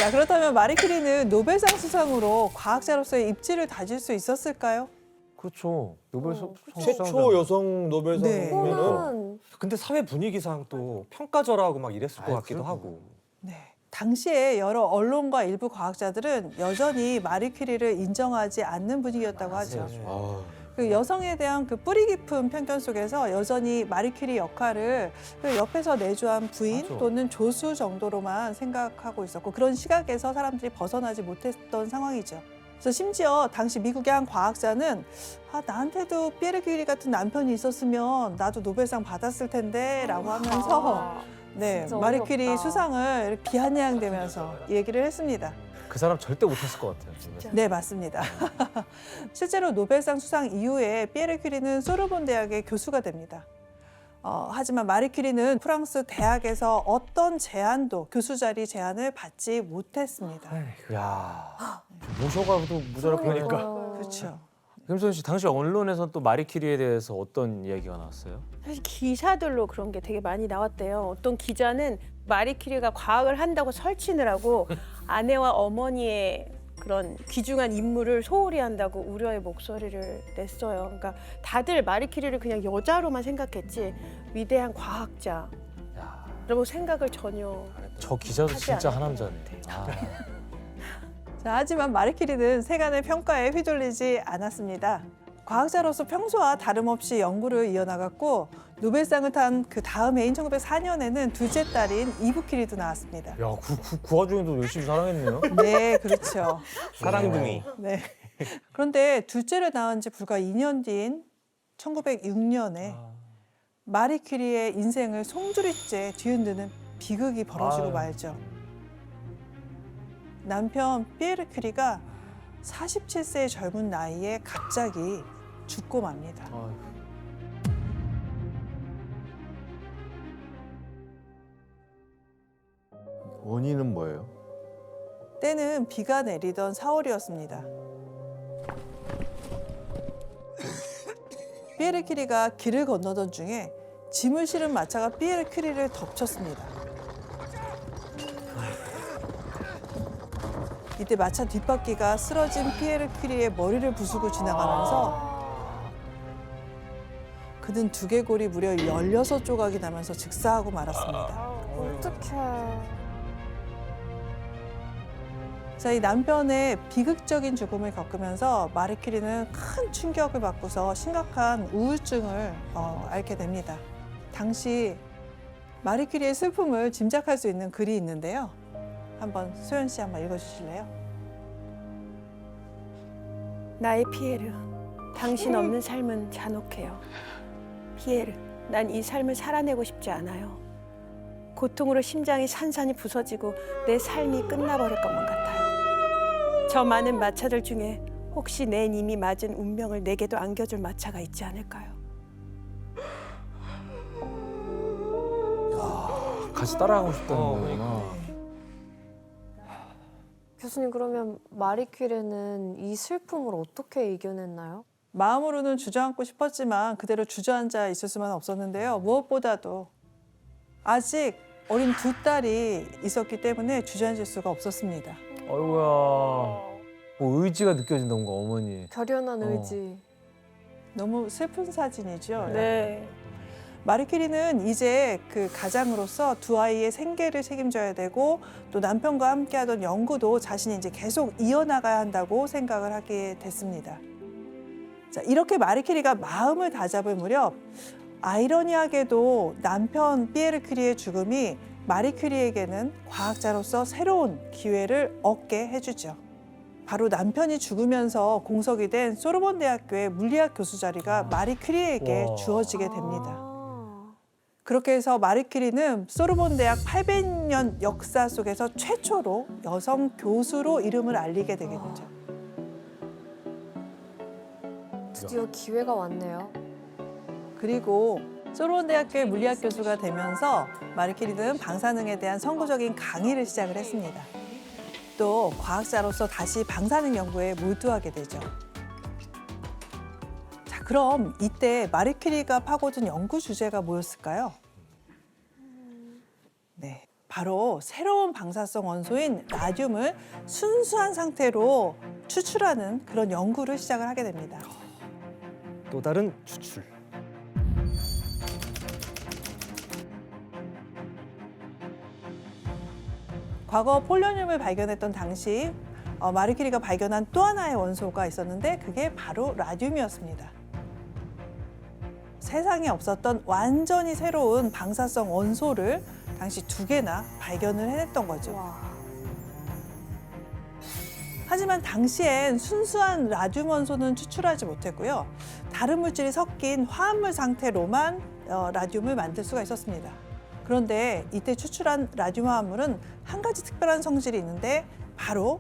자, 그렇다면 마리 큐리는 노벨상 수상으로 과학자로서의 입지를 다질 수 있었을까요? 그렇죠. 노벨상 최초 여성 네. 노벨상이면은 그거는 근데 사회 분위기상 또 평가절하고 막 이랬을 것 아이, 같기도 그럼요. 하고. 네. 당시에 여러 언론과 일부 과학자들은 여전히 마리 큐리를 인정하지 않는 분위기였다고 하죠. 아, 그 여성에 대한 그 뿌리 깊은 편견 속에서 여전히 마리 큐리 역할을 그 옆에서 내조한 부인 맞아. 또는 조수 정도로만 생각하고 있었고 그런 시각에서 사람들이 벗어나지 못했던 상황이죠. 그래서 심지어 당시 미국의 한 과학자는 나한테도 피에르 큐리 같은 남편이 있었으면 나도 노벨상 받았을 텐데라고 하면서 네, 진짜 마리 어이없다. 큐리 수상을 비아냥대면서 얘기를 했습니다. 그 사람 절대 못했을 것 같아요. 진짜. 네, 맞습니다. 실제로 노벨상 수상 이후에 피에르 큐리는 소르본 대학의 교수가 됩니다. 하지만 마리 큐리는 프랑스 대학에서 어떤 제안도 교수 자리 제안을 받지 못했습니다. 야, 모셔가도 모자랄 거니까. 그러니까요. 그렇죠. 김소연 씨, 당시 언론에서 또 마리 큐리에 대해서 어떤 이야기가 나왔어요? 사실 기사들로 그런 게 되게 많이 나왔대요. 어떤 기자는 마리 큐리가 과학을 한다고 설친을 하고 아내와 어머니의 그런 귀중한 임무를 소홀히 한다고 우려의 목소리를 냈어요. 그러니까 다들 마리 큐리를 그냥 여자로만 생각했지 위대한 과학자라고 야, 생각을 전혀 저 기자도 하지 진짜 않았던 하남자네. 것 같아요. 자, 하지만 마리 큐리는 세간의 평가에 휘둘리지 않았습니다. 과학자로서 평소와 다름없이 연구를 이어나갔고 노벨상을 탄 그 다음 해인 1904년에는 둘째 딸인 이브 큐리도 나왔습니다. 야, 그 와중에도 열심히 사랑했네요. 네, 그렇죠. 사랑둥이. 네. 그런데 둘째를 낳은 지 불과 2년 뒤인 1906년에 마리 큐리의 인생을 송두리째 뒤흔드는 비극이 벌어지고 아유. 말죠. 남편 피에르 큐리가 47세의 젊은 나이에 갑자기 죽고 맙니다. 아유. 원인은 뭐예요? 때는 비가 내리던 4월이었습니다. 피에르 큐리가 길을 건너던 중에 짐을 실은 마차가 피에르 큐리를 덮쳤습니다. 이때 마차 뒷바퀴가 쓰러진 피에르 큐리의 머리를 부수고 지나가면서 그는 두개골이 무려 16조각이 나면서 즉사하고 말았습니다. 어떡해. 자, 이 남편의 비극적인 죽음을 겪으면서 마리 큐리는 큰 충격을 받고서 심각한 우울증을 앓게 됩니다. 당시 마리 큐리의 슬픔을 짐작할 수 있는 글이 있는데요. 한번 소연 씨 한번 읽어주실래요? 나의 피에르, 당신 없는 삶은 잔혹해요. 피에르, 난 이 삶을 살아내고 싶지 않아요. 고통으로 심장이 산산이 부서지고 내 삶이 끝나버릴 것만 같아요. 저 많은 마차들 중에 혹시 내 님이 맞은 운명을 내게도 안겨줄 마차가 있지 않을까요? 같이 따라가고 싶다는 거구나. 교수님 그러면 마리 큐리는 이 슬픔을 어떻게 이겨냈나요? 마음으로는 주저앉고 싶었지만 그대로 주저앉아 있을 수만 없었는데요. 무엇보다도 아직 어린 두 딸이 있었기 때문에 주저앉을 수가 없었습니다. 아이고야. 뭐 의지가 느껴진다, 뭔가 어머니. 결연한 의지. 너무 슬픈 사진이죠. 네. 마리 큐리는 이제 그 가장으로서 두 아이의 생계를 책임져야 되고 또 남편과 함께하던 연구도 자신이 이제 계속 이어나가야 한다고 생각을 하게 됐습니다. 자, 이렇게 마리 큐리가 마음을 다잡을 무렵 아이러니하게도 남편 피에르 큐리의 죽음이 마리 큐리에게는 과학자로서 새로운 기회를 얻게 해주죠. 바로 남편이 죽으면서 공석이 된 소르본 대학교의 물리학 교수 자리가 마리 큐리에게 와. 주어지게 됩니다. 아. 그렇게 해서 마리 큐리는 소르본 대학 800년 역사 속에서 최초로 여성 교수로 이름을 알리게 되게 되죠. 드디어 기회가 왔네요. 그리고 소르본 대학교의 물리학 교수가 되면서 마리 큐리는 방사능에 대한 선구적인 강의를 시작을 했습니다. 또 과학자로서 다시 방사능 연구에 몰두하게 되죠. 자, 그럼 이때 마리 큐리가 파고든 연구 주제가 뭐였을까요? 네, 바로 새로운 방사성 원소인 라듐을 순수한 상태로 추출하는 그런 연구를 시작을 하게 됩니다. 또 다른 추출. 과거 폴로늄을 발견했던 당시 마리 큐리가 발견한 또 하나의 원소가 있었는데 그게 바로 라듐이었습니다. 세상에 없었던 완전히 새로운 방사성 원소를 당시 2개나 발견을 해냈던 거죠. 와. 하지만 당시엔 순수한 라듐 원소는 추출하지 못했고요. 다른 물질이 섞인 화합물 상태로만 라듐을 만들 수가 있었습니다. 그런데 이때 추출한 라듐 화합물은 한 가지 특별한 성질이 있는데 바로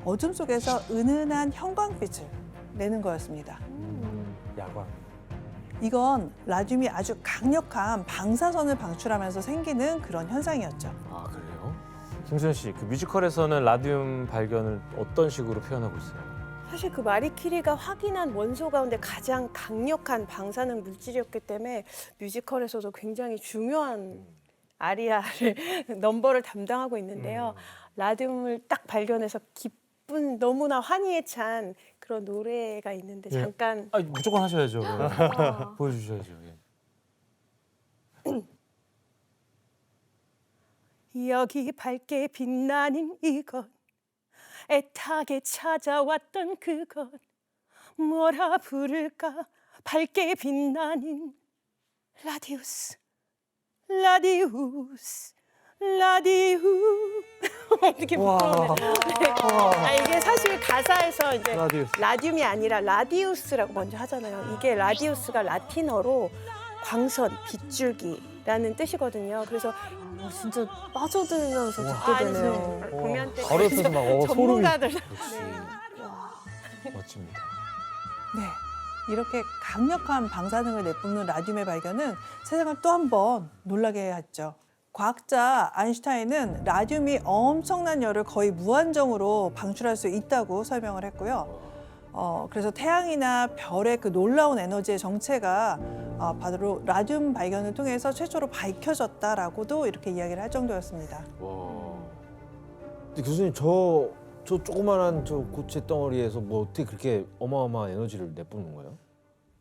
어둠 속에서 은은한 형광빛을 내는 거였습니다. 야광. 이건 라듐이 아주 강력한 방사선을 방출하면서 생기는 그런 현상이었죠. 아 그래요? 김수현 씨, 그 뮤지컬에서는 라듐 발견을 어떤 식으로 표현하고 있어요? 사실 그 마리 퀴리가 확인한 원소 가운데 가장 강력한 방사능 물질이었기 때문에 뮤지컬에서도 굉장히 중요한 아리아를 넘버를 담당하고 있는데요. 라듐을 딱 발견해서 기쁜 너무나 환희에 찬 그런 노래가 있는데 예. 잠깐 아 무조건 하셔야죠. 와. 보여주셔야죠. 예. 여기 밝게 빛나는 이것 애타게 찾아왔던 그것 뭐라 부를까 밝게 빛나는 라디우스 라디우스 라디우 어떻게 부끄러워. 아 이게 사실 가사에서 이제 라디우스. 라듐이 아니라 라디우스라고 먼저 하잖아요. 이게 라디우스가 라틴어로 광선, 빗줄기라는 뜻이거든요. 그래서 진짜 빠져들면서 듣게 되네요. 공연 때 바로 옆에서 막 소름이. 전문가들 멋집니다. 네, 이렇게 강력한 방사능을 내뿜는 라듐의 발견은 세상을 또 한 번 놀라게 했죠. 과학자 아인슈타인은 라듐이 엄청난 열을 거의 무한정으로 방출할 수 있다고 설명을 했고요. 그래서 태양이나 별의 그 놀라운 에너지의 정체가 바로 라듐 발견을 통해서 최초로 밝혀졌다라고도 이렇게 이야기를 할 정도였습니다. 근데 교수님 저 조그만한 저 고체 덩어리에서 뭐 어떻게 그렇게 어마어마한 에너지를 내뿜는 거예요?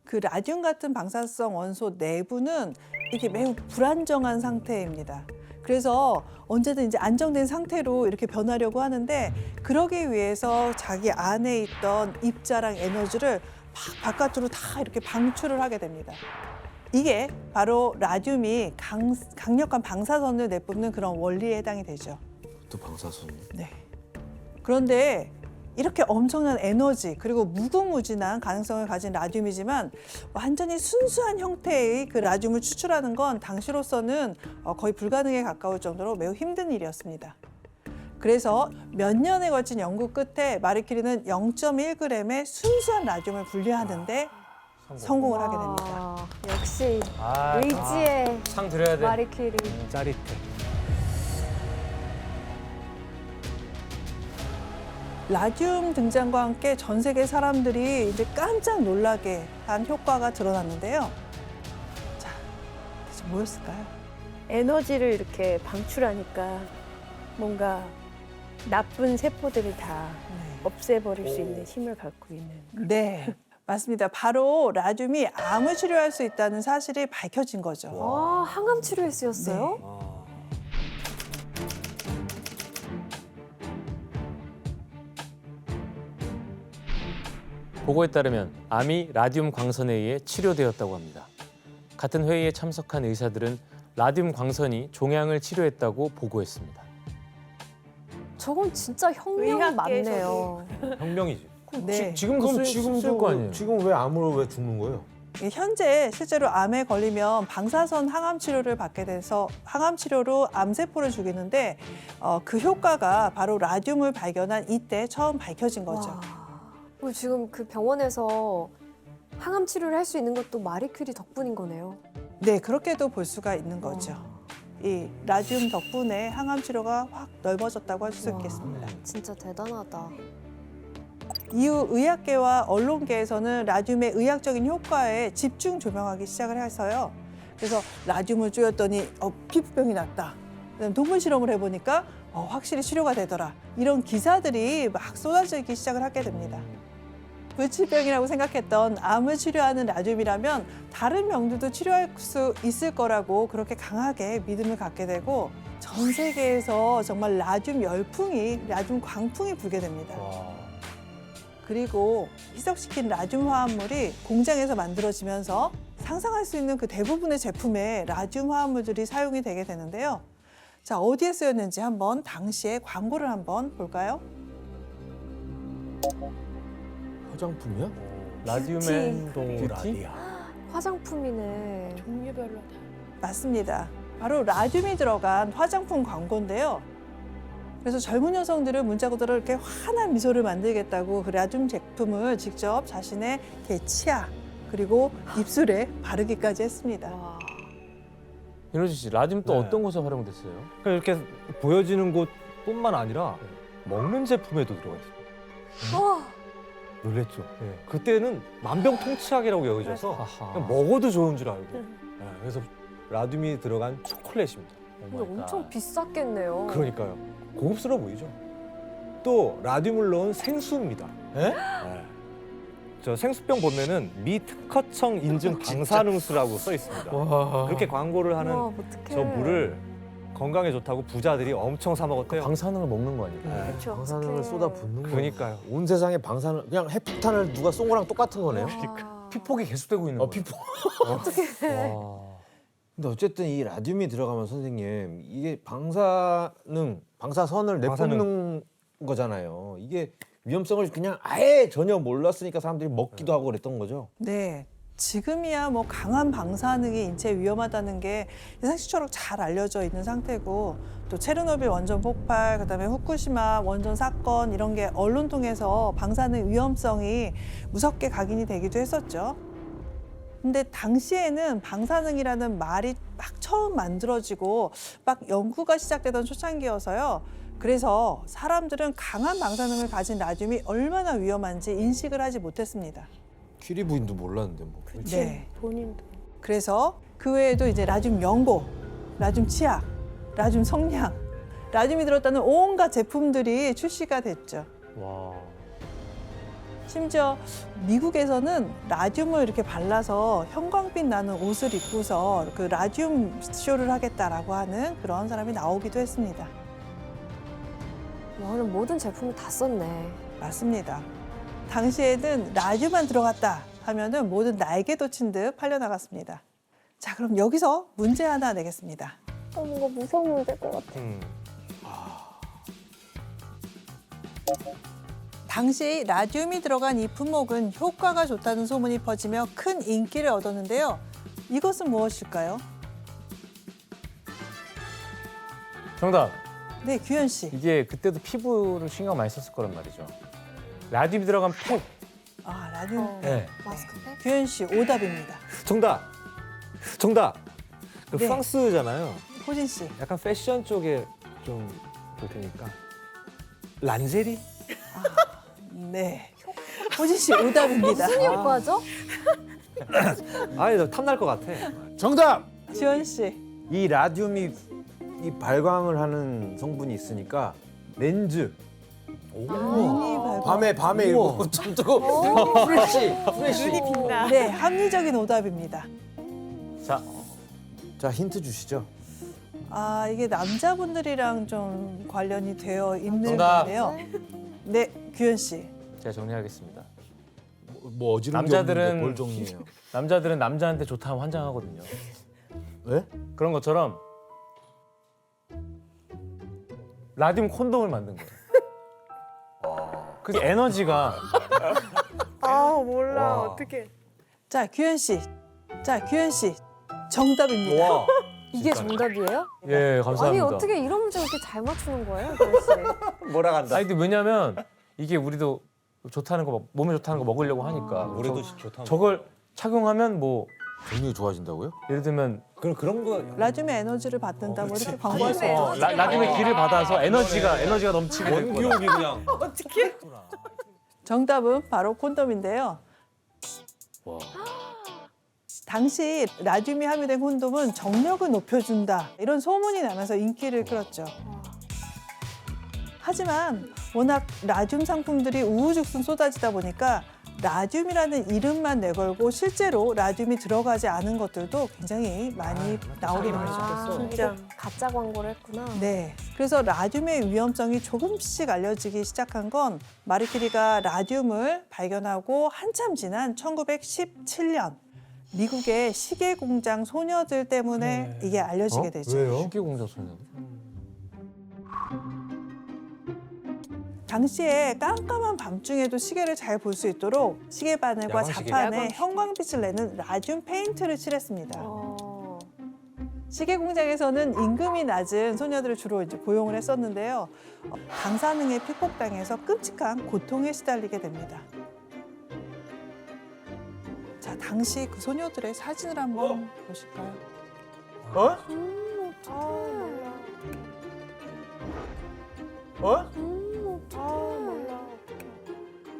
그 라듐 같은 방사성 원소 내부는 이게 매우 불안정한 상태입니다. 그래서 언제든 이제 안정된 상태로 이렇게 변하려고 하는데 그러기 위해서 자기 안에 있던 입자랑 에너지를 막 바깥으로 다 이렇게 방출을 하게 됩니다. 이게 바로 라듐이 강력한 방사선을 내뿜는 그런 원리에 해당이 되죠. 또 방사선이. 네. 그런데 이렇게 엄청난 에너지 그리고 무궁무진한 가능성을 가진 라듐이지만 완전히 순수한 형태의 그 라듐을 추출하는 건 당시로서는 거의 불가능에 가까울 정도로 매우 힘든 일이었습니다. 그래서 몇 년에 걸친 연구 끝에 마리 큐리는 0.1g의 순수한 라듐을 분리하는데 성공을 하게 됩니다. 와, 역시 아, 의지의 상 드려야 돼. 마리 퀴리. 짜릿해. 라듐 등장과 함께 전 세계 사람들이 이제 깜짝 놀라게 한 효과가 드러났는데요. 자, 대체 뭐였을까요? 에너지를 이렇게 방출하니까 뭔가 나쁜 세포들을 다 없애버릴 수 있는 힘을 갖고 있는. 네, 맞습니다. 바로 라듐이 암을 치료할 수 있다는 사실이 밝혀진 거죠. 와, 항암 치료에 쓰였어요? 아. 보고에 따르면 암이 라듐 광선에 의해 치료되었다고 합니다. 같은 회의에 참석한 의사들은 라듐 광선이 종양을 치료했다고 보고했습니다. 저건 진짜 혁명이 의학계에서도. 맞네요. 혁명이지. 네. 지금도 쓸 거 아니에요? 지금 왜 암으로 왜 죽는 거예요? 현재 실제로 암에 걸리면 방사선 항암 치료를 받게 돼서 항암 치료로 암세포를 죽이는데 그 효과가 바로 라듐을 발견한 이때 처음 밝혀진 거죠. 와. 그리고 지금 그 병원에서 항암 치료를 할 수 있는 것도 마리 큐리 덕분인 거네요. 네, 그렇게도 볼 수가 있는 거죠. 이 라듐 덕분에 항암 치료가 확 넓어졌다고 할 수 와. 있겠습니다. 진짜 대단하다. 이후 의학계와 언론계에서는 라듐의 의학적인 효과에 집중 조명하기 시작을 해서요. 그래서 라듐을 쪼였더니 피부병이 났다. 그다음에 동물 실험을 해보니까 확실히 치료가 되더라. 이런 기사들이 막 쏟아지기 시작을 하게 됩니다. 불치병이라고 생각했던 암을 치료하는 라듐이라면 다른 병들도 치료할 수 있을 거라고 그렇게 강하게 믿음을 갖게 되고 전 세계에서 정말 라듐 열풍이, 라듐 광풍이 불게 됩니다. 그리고 희석시킨 라듐 화합물이 공장에서 만들어지면서 상상할 수 있는 그 대부분의 제품에 라듐 화합물들이 사용이 되게 되는데요. 자, 어디에 쓰였는지 한번 당시의 광고를 한번 볼까요? 화장품이야? 라듐 뷰티? 화장품이네. 종류별로 다. 맞습니다. 바로 라듐이 들어간 화장품 광고인데요. 그래서 젊은 여성들은 문자구도로 이렇게 환한 미소를 만들겠다고 그 라듐 제품을 직접 자신의 치아 그리고 입술에 바르기까지 했습니다. 와. 윤호준 씨, 라듐 또 네. 어떤 곳에 활용됐어요? 그러니까 이렇게 보여지는 곳뿐만 아니라 먹는 제품에도 들어가 있습니다. 와. 놀랬죠. 그때는 만병통치약이라고 여겨져서 하하. 그냥 먹어도 좋은 줄 알고. 그래서 라듐이 들어간 초콜릿입니다. 근데 엄청 비쌌겠네요. 그러니까요. 고급스러워 보이죠. 또 라듐을 넣은 생수입니다. 에? 저 생수병 보면은 미 특허청 인증 방사능수라고 써 있습니다. 와. 그렇게 광고를 하는 와, 어떡해. 저 물을 건강에 좋다고 부자들이 엄청 사 먹었대요. 방사능을 먹는 거 아니에요? 그렇죠. 방사능을 어떡해. 쏟아 붓는 거. 그러니까요. 온 세상에 방사능 그냥 핵폭탄을 누가 쏜 거랑 똑같은 거네요. 와. 피폭이 계속되고 있는 거예요. 피폭. 와. 근데 어쨌든 이 라듐이 들어가면 선생님 이게 방사선을 내뿜는 거잖아요. 이게 위험성을 그냥 아예 전혀 몰랐으니까 사람들이 먹기도 하고 그랬던 거죠. 네. 지금이야 뭐 강한 방사능이 인체에 위험하다는 게 상식적으로 잘 알려져 있는 상태고 또 체르노빌 원전 폭발, 그다음에 후쿠시마 원전 사건 이런 게 언론 통해서 방사능 위험성이 무섭게 각인이 되기도 했었죠. 근데 당시에는 방사능이라는 말이 막 처음 만들어지고 막 연구가 시작되던 초창기여서요. 그래서 사람들은 강한 방사능을 가진 라듐이 얼마나 위험한지 인식을 하지 못했습니다. 퀴리 부인도 몰랐는데 뭐. 그치. 네. 본인도. 그래서 그 외에도 이제 라듐 연고, 라듐 치약, 라듐 성냥, 라듐이 들었다는 온갖 제품들이 출시가 됐죠. 와. 심지어 미국에서는 라듐을 이렇게 발라서 형광빛 나는 옷을 입고서 그 라듐 쇼를 하겠다라고 하는 그런 사람이 나오기도 했습니다. 와, 오늘 모든 제품을 다 썼네. 맞습니다. 당시에는 라듐만 들어갔다 하면은 모든 날개 돋친 듯 팔려나갔습니다. 자, 그럼 여기서 문제 하나 내겠습니다. 뭔가 무서운 문제일 것 같아. 당시 라듐이 들어간 이 품목은 효과가 좋다는 소문이 퍼지며 큰 인기를 얻었는데요. 이것은 무엇일까요? 정답. 네, 규현 씨. 이게 그때도 피부를 신경 많이 썼을 거란 말이죠. 라듐이 들어간 팩. 아, 라듐. 네. 마스크팩? 규현 씨 오답입니다. 정답. 그 네. 프랑스잖아요. 호진 씨. 약간 패션 쪽에 좀 볼 테니까. 란제리? 네. 호진 씨 오답입니다. 무슨 효과죠? 아니, 나 탐날 것 같아. 정답. 지원 씨. 이 라듐이 이 발광을 하는 성분이 있으니까 렌즈. 눈이 밝아. 밤에 이거 좀 뜨고 프레시. 눈이 빛나. 네, 합리적인 오답입니다. 자, 자 힌트 주시죠. 아, 이게 남자분들이랑 좀 관련이 되어 있는 정답. 건데요. 네, 규현 씨. 제가 정리하겠습니다. 뭐 어지러운 게 남자들은- 없는데 뭘 정리해요? 남자들은 남자한테 좋다면 환장하거든요. 왜? 그런 것처럼 라듐 콘돔을 만든 거예요. 그 에너지가 아 몰라 와. 어떻게. 자, 규현 씨. 자, 규현 씨. 정답입니다. 와. 이게 정답이에요? 예 감사합니다. 아니 어떻게 이런 문제 이렇게 잘 맞추는 거예요, 도현 씨? 뭐라 간다. 아니 근데 왜냐면 이게 우리도 좋다는 거 몸에 좋다는 거 먹으려고 하니까 우리도 좋다. 저걸 착용하면 뭐 정력이 좋아진다고요? 예를 들면 그런 거. 라듐의 에너지를 받는다 뭐 이렇게 광고할 수 있죠. 라듐의 길을 받아서 에너지가 넘치게 될 거다. 원기옥이 그냥. 어떻게? 정답은 바로 콘돔인데요. 당시 라듐이 함유된 콘돔은 정력을 높여준다 이런 소문이 나면서 인기를 끌었죠. 하지만 워낙 라듐 상품들이 우후죽순 쏟아지다 보니까 라듐이라는 이름만 내걸고 실제로 라듐이 들어가지 않은 것들도 굉장히 많이 나오게 됩니다. 진짜. 이거 가짜 광고를 했구나. 네, 그래서 라듐의 위험성이 조금씩 알려지기 시작한 건 마리큐리가 라듐을 발견하고 한참 지난 1917년 미국의 시계 공장 소녀들 때문에 이게 알려지게 되죠. 왜요? 시계 공장 소녀. 당시에 깜깜한 밤중에도 시계를 잘 볼 수 있도록 시계 바늘과 야광시계. 자판에 야광시계. 형광빛을 내는 라듐 페인트를 칠했습니다. 어. 시계 공장에서는 임금이 낮은 소녀들을 주로 이제 고용을 했었는데요. 방사능에 픽복당해서 끔찍한 고통에 시달리게 됩니다. 자, 당시 그 소녀들의 사진을 한번 보실까요? 어? 어?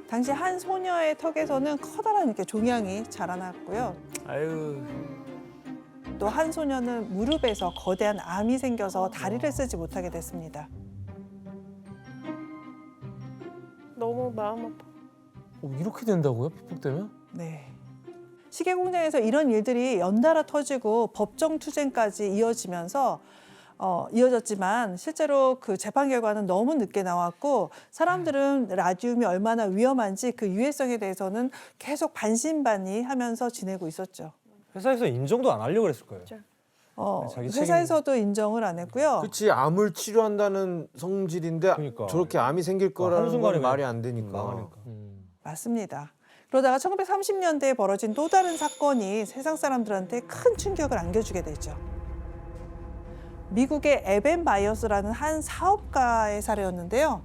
당시 한 소녀의 턱에서는 커다란 이렇게 종양이 자라났고요. 아유. 또 한 소녀는 무릎에서 거대한 암이 생겨서 다리를 쓰지 못하게 됐습니다. 너무 마음 아파. 이렇게 된다고요? 픽복되면? 네. 시계 공장에서 이런 일들이 연달아 터지고 법정 투쟁까지 이어졌지만 실제로 그 재판 결과는 너무 늦게 나왔고 사람들은 라듐이 얼마나 위험한지 그 유해성에 대해서는 계속 반신반의하면서 지내고 있었죠. 회사에서 인정도 안 하려고 그랬을 거예요. 자기 회사에서도 인정을 안 했고요. 그렇지 암을 치료한다는 성질인데 그러니까. 저렇게 암이 생길 거라는 한순간에 건 말이 그냥 안 되니까. 나가니까. 맞습니다. 그러다가 1930년대에 벌어진 또 다른 사건이 세상 사람들한테 큰 충격을 안겨주게 되죠. 미국의 에벤 바이어스라는 한 사업가의 사례였는데요.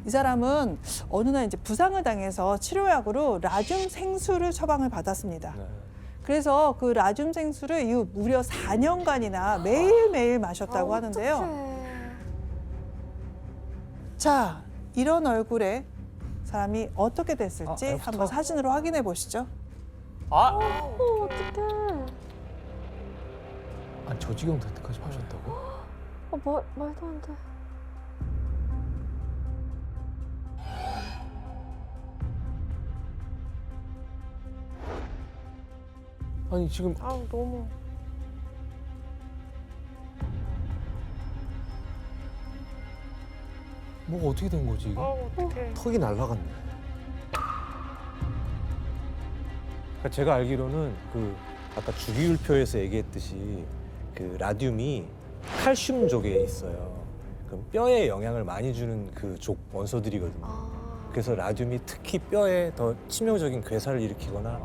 이 사람은 어느 날 이제 부상을 당해서 치료약으로 라듐 생수를 처방을 받았습니다. 네. 그래서 그 라듐 생수를 이후 무려 4년간이나 매일매일 마셨다고 하는데요. 어떡해. 자, 이런 얼굴에 사람이 어떻게 됐을지 애프터. 한번 사진으로 확인해 보시죠. 아! 어떡해. 아, 저 지경 될 때까지 마셨다고? 말도 안 돼. 아니, 지금 아우 너무. 뭐가 어떻게 된 거지, 이게? 아우 어떡해. 턱이 날라갔네. 그러니까 제가 알기로는 그 아까 주기율표에서 얘기했듯이 그 라듐이 칼슘족에 있어요. 그럼 뼈에 영향을 많이 주는 그 족 원소들이거든요. 아. 그래서 라듐이 특히 뼈에 더 치명적인 괴사를 일으키거나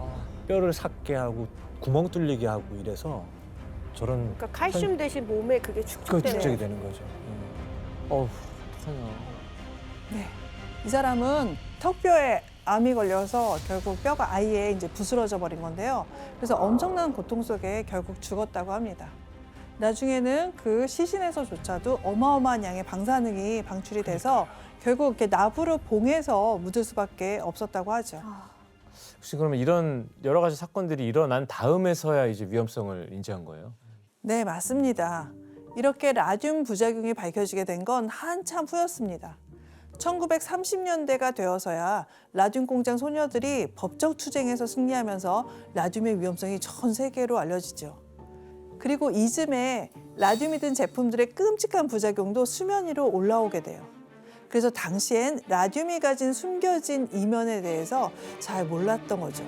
뼈를 삭게 하고 구멍 뚫리게 하고 이래서 저런 그러니까 칼슘 대신 몸에 그게 그 축적되는. 축적이 되는 거죠. 어우, 어떡하냐. 네. 이 사람은 턱뼈에 암이 걸려서 결국 뼈가 아예 이제 부스러져 버린 건데요. 그래서 엄청난 고통 속에 결국 죽었다고 합니다. 나중에는 그 시신에서조차도 어마어마한 양의 방사능이 방출이 돼서 결국 이렇게 나부를 봉해서 묻을 수밖에 없었다고 하죠. 혹시 그러면 이런 여러 가지 사건들이 일어난 다음에서야 이제 위험성을 인지한 거예요? 네, 맞습니다. 이렇게 라듐 부작용이 밝혀지게 된 건 한참 후였습니다. 1930년대가 되어서야 라듐 공장 소녀들이 법적 투쟁에서 승리하면서 라듐의 위험성이 전 세계로 알려지죠. 그리고 이즘에 라듐이 든 제품들의 끔찍한 부작용도 수면 위로 올라오게 돼요. 그래서 당시엔 라듐이 가진 숨겨진 이면에 대해서 잘 몰랐던 거죠.